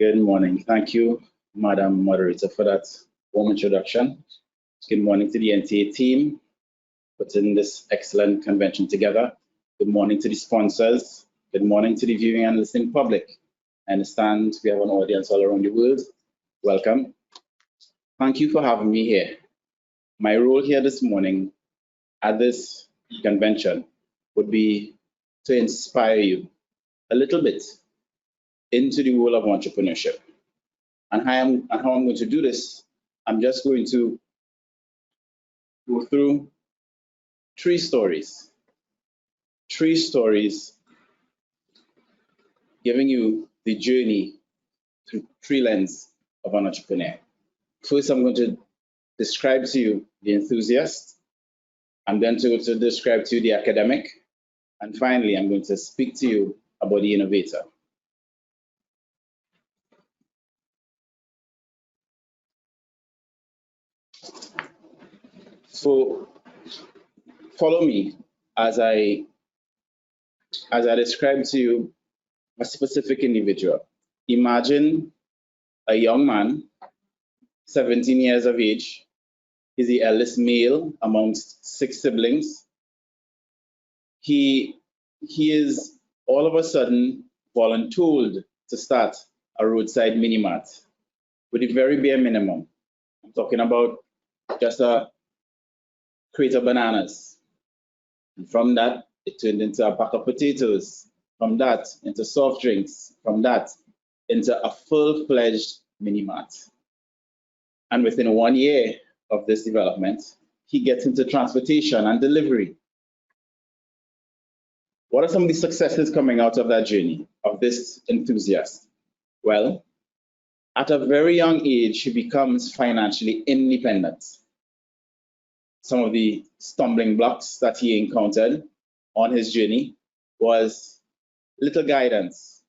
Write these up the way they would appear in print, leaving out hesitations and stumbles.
Good morning. Thank you, Madam Moderator, for that warm introduction. Good morning to the NTA team putting this excellent convention together. Good morning to the sponsors. Good morning to the viewing and listening public. I understand we have an audience all around the world. Welcome. Thank you for having me here. My role here this morning at this convention would be to inspire you a little bit into the world of entrepreneurship. And how I'm going to do this, I'm just going to go through three stories giving you the journey through three lenses of an entrepreneur. First, I'm going to describe to you the enthusiast. I'm then going to describe to you the academic. And finally, I'm going to speak to you about the innovator. So follow me as I describe to you a specific individual. Imagine a young man, 17 years of age. He's the eldest male amongst 6 siblings. He is all of a sudden voluntold to start a roadside mini mart with a very bare minimum. I'm talking about just a crate of bananas. And from that, it turned into a pack of potatoes. From that, into soft drinks. From that, into a full-fledged mini mart. And within 1 year of this development, he gets into transportation and delivery. What are some of the successes coming out of that journey, of this enthusiast? Well, at a very young age, he becomes financially independent. Some of the stumbling blocks that he encountered on his journey was little guidance,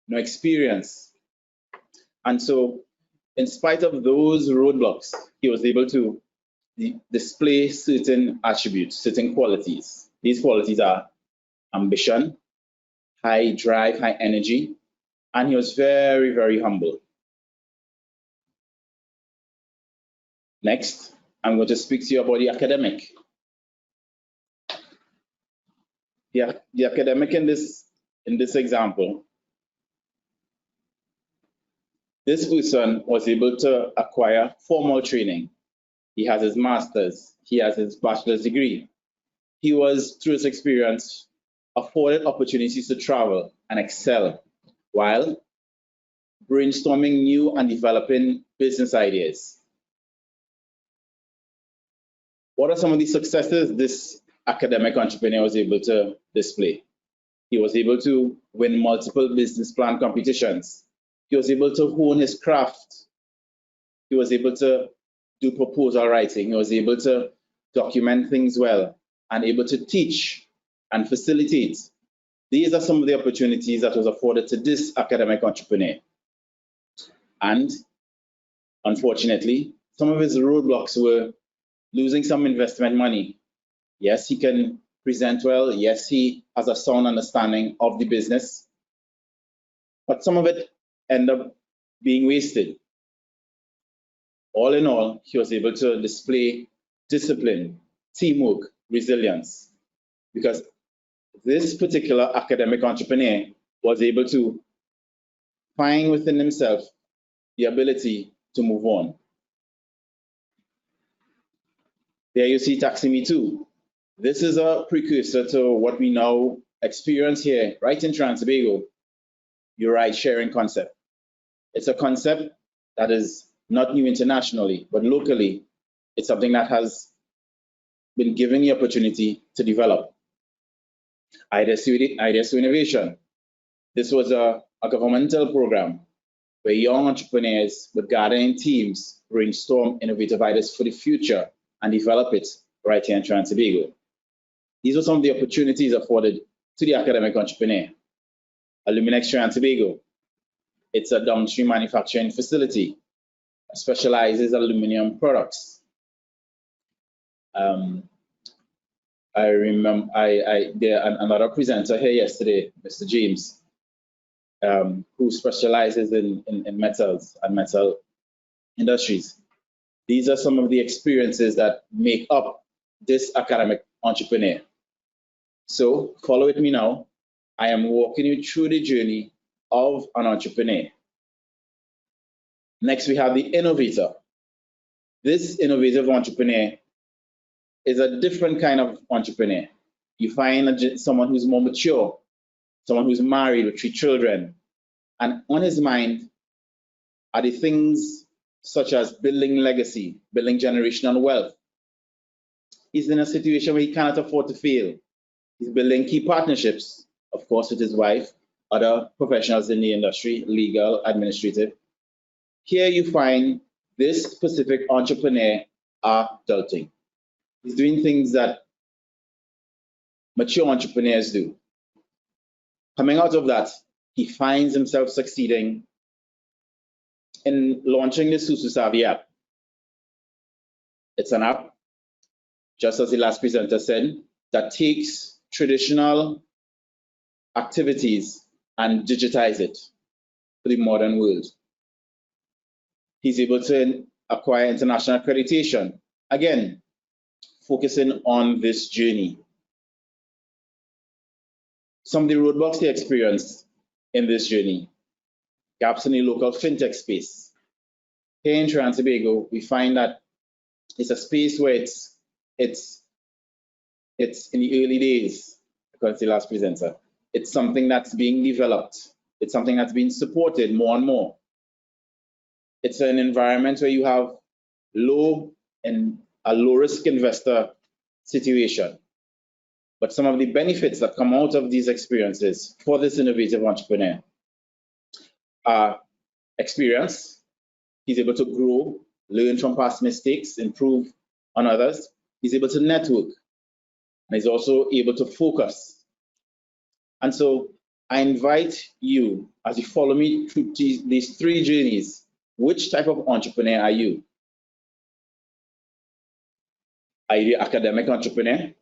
no experience. And so, in spite of those roadblocks, he was able to display certain attributes, certain qualities. These qualities are ambition, high drive, high energy, and he was very, very humble. Next, I'm going to speak to you about the academic. The academic in this example, this person was able to acquire formal training. He has his master's, he has his bachelor's degree. He was, through his experience, afforded opportunities to travel and excel while brainstorming new and developing business ideas. What are some of the successes this academic entrepreneur was able to display? He was able to win multiple business plan competitions. He was able to hone his craft. He was able to do proposal writing. He was able to document things well and able to teach and facilitate. These are some of the opportunities that was afforded to this academic entrepreneur. And unfortunately, some of his roadblocks were losing some investment money. Yes, he can present well. Yes, he has a sound understanding of the business. But some of it ended up being wasted. All in all, he was able to display discipline, teamwork, resilience, because this particular academic entrepreneur was able to find within himself the ability to move on. There you see Taxi Me Too. This is a precursor to what we now experience here, right in Trinidad and Tobago, your ride-sharing concept. It's a concept that is not new internationally, but locally, it's something that has been given the opportunity to develop. Ideas to Innovation. This was a governmental program where young entrepreneurs would gather in teams, brainstorm innovative ideas for the future, and develop it right here in Trinidad and Tobago. These are some of the opportunities afforded to the academic entrepreneur. Aluminex Trinidad and Tobago. It's a downstream manufacturing facility that specializes in aluminum products. I remember there another presenter here yesterday, Mr. James. who specializes in metals and metal industries. These are some of the experiences that make up this academic entrepreneur. So follow with me now. I am walking you through the journey of an entrepreneur. Next, we have the innovator. This innovative entrepreneur is a different kind of entrepreneur. You find someone who's more mature, someone who's married with 3 children, and on his mind are the things such as building legacy, building generational wealth. He's in a situation where he cannot afford to fail. He's building key partnerships, of course, with his wife, other professionals in the industry, legal, administrative. Here you find this specific entrepreneur adulting. He's doing things that mature entrepreneurs do. Coming out of that, he finds himself succeeding in launching the Susu Savvy app. It's an app, just as the last presenter said, that takes traditional activities and digitize it for the modern world. He's able to acquire international accreditation, again, focusing on this journey. Some of the roadblocks he experienced in this journey, gaps in the local fintech space. Here in Trinidad and Tobago, we find that it's a space where it's in the early days, according to the last presenter. It's something that's being developed. It's something that's being supported more and more. It's an environment where you have a low risk investor situation. But some of the benefits that come out of these experiences for this innovative entrepreneur are experience. He's able to grow, learn from past mistakes, improve on others. He's able to network, and he's also able to focus. And so I invite you, as you follow me through these 3 journeys, which type of entrepreneur are you? Are you the academic entrepreneur?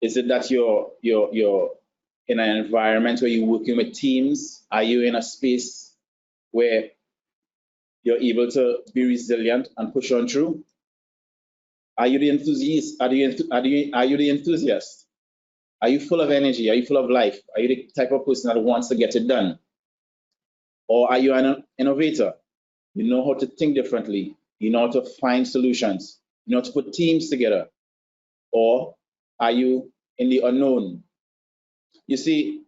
Is it that you're in an environment where you're working with teams? Are you in a space where you're able to be resilient and push on through? Are you the enthusiast? Are you the enthusiast? Are you full of energy? Are you full of life? Are you the type of person that wants to get it done? Or are you an innovator? You know how to think differently. You know how to find solutions. You know how to put teams together. Or are you in the unknown? You see,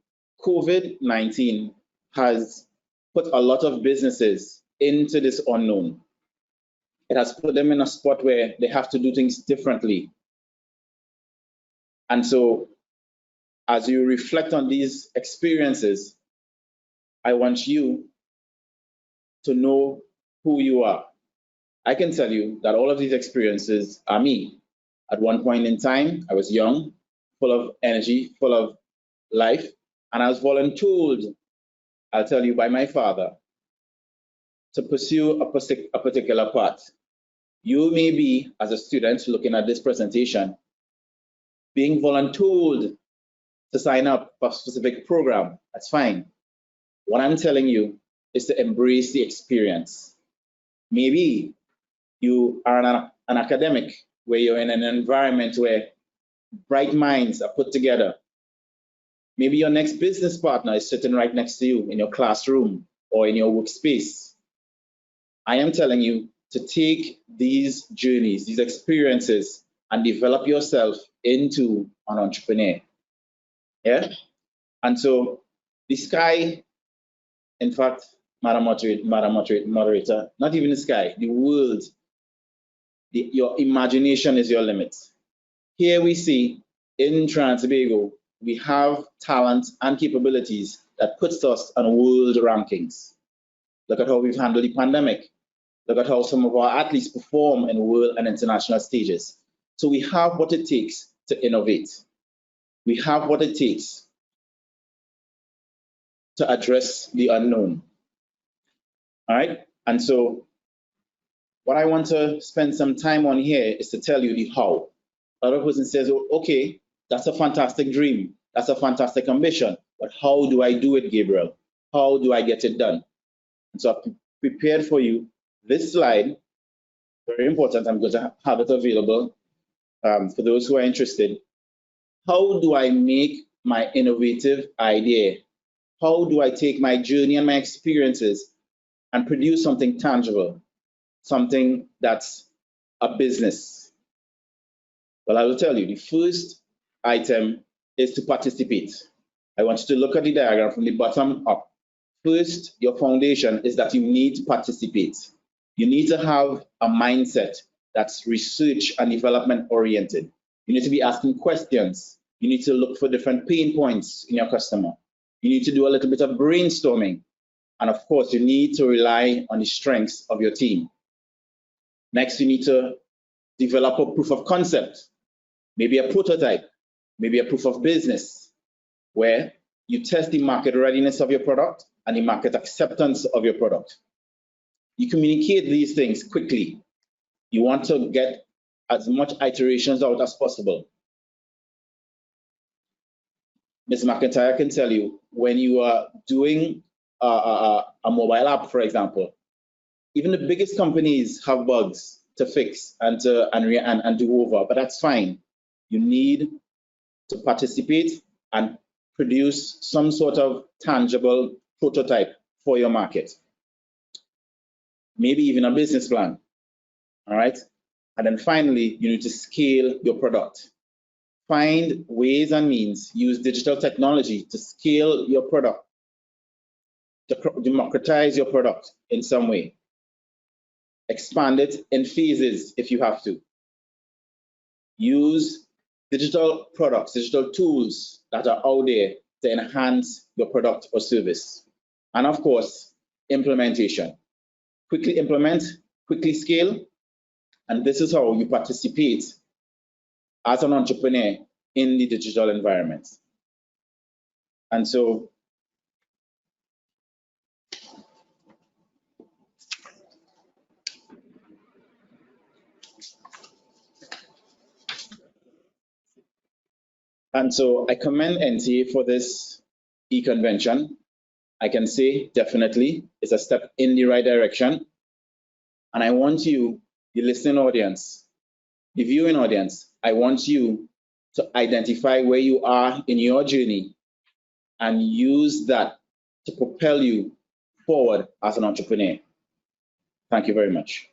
COVID-19 has put a lot of businesses into this unknown. It has put them in a spot where they have to do things differently. And so, as you reflect on these experiences, I want you to know who you are. I can tell you that all of these experiences are me. At one point in time, I was young, full of energy, full of life, and I was volunteered, I'll tell you, by my father to pursue a particular path. You may be, as a student looking at this presentation, being volunteered to sign up for a specific program. That's fine. What I'm telling you is to embrace the experience. Maybe you are an academic where you're in an environment where bright minds are put together. Maybe your next business partner is sitting right next to you in your classroom or in your workspace. I am telling you to take these journeys, these experiences, and develop yourself into an entrepreneur. Yeah? And so the sky, in fact, Madam Moderator, not even the sky, the world, your imagination is your limit. Here we see in Trinidad and Tobago, we have talent and capabilities that puts us on world rankings. Look at how we've handled the pandemic. Look at how some of our athletes perform in world and international stages. So we have what it takes to innovate. We have what it takes to address the unknown. All right, and so what I want to spend some time on here is to tell you the how. Another person says, oh, okay, that's a fantastic dream. That's a fantastic ambition. But how do I do it, Gabriel? how do I get it done? And so I've prepared for you this slide, very important. I'm going to have it available for those who are interested. How do I make my innovative idea? How do I take my journey and my experiences and produce something tangible, something that's a business? Well, I will tell you, the first item is to participate. I want you to look at the diagram from the bottom up. First, your foundation is that you need to participate. You need to have a mindset that's research and development oriented. You need to be asking questions. You need to look for different pain points in your customer. You need to do a little bit of brainstorming. And of course, you need to rely on the strengths of your team. Next, you need to develop a proof of concept, maybe a prototype, maybe a proof of business, where you test the market readiness of your product and the market acceptance of your product. You communicate these things quickly. You want to get as much iterations out as possible. Ms. McIntyre can tell you, when you are doing a mobile app, for example, even the biggest companies have bugs to fix and do over, but that's fine. You need to participate and produce some sort of tangible prototype for your market. Maybe even a business plan, all right? And then finally, you need to scale your product. Find ways and means, use digital technology to scale your product, to democratize your product in some way. Expand it in phases if you have to. Use digital products, digital tools that are out there to enhance your product or service. And of course, implementation. Quickly implement, quickly scale, and this is how you participate as an entrepreneur in the digital environment. And so I commend NTA for this e-convention. I can say definitely it's a step in the right direction. And I want you, the listening audience, the viewing audience, I want you to identify where you are in your journey and use that to propel you forward as an entrepreneur. Thank you very much.